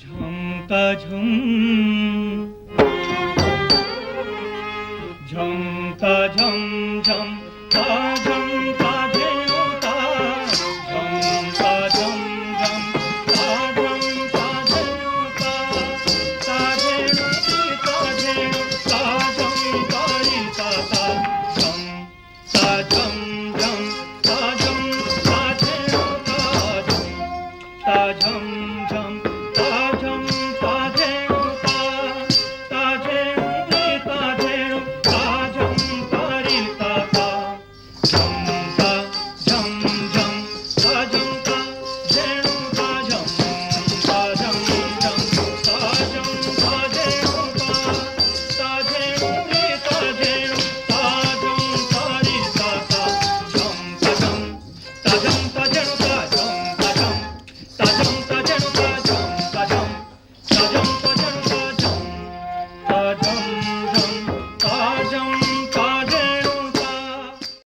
झुमका झुम झुमका झम झम ता झुमका धेनुता झुमका झम झम ता झुमका धेनुता ता धेनुती ता धेनु ता झुमका रीता ता झम ता झम झम ता झम ता धेनुता झम ता झम झम ता झम ता धेनुता ता धेनुती ता धेनु ता झम ता रीता ता झम ता झम झम ता झम ता धेनु ता झम ता झम झम ता झम ता धेनुता ता धेनुती ता धेनु ता झम ता रीता ता झम ता झम ता झम ता धेनु ता झम ता झम ता झम ता धेनु ता झम ता झम ता झम ता धेनु ता झम ता झम झम ता झम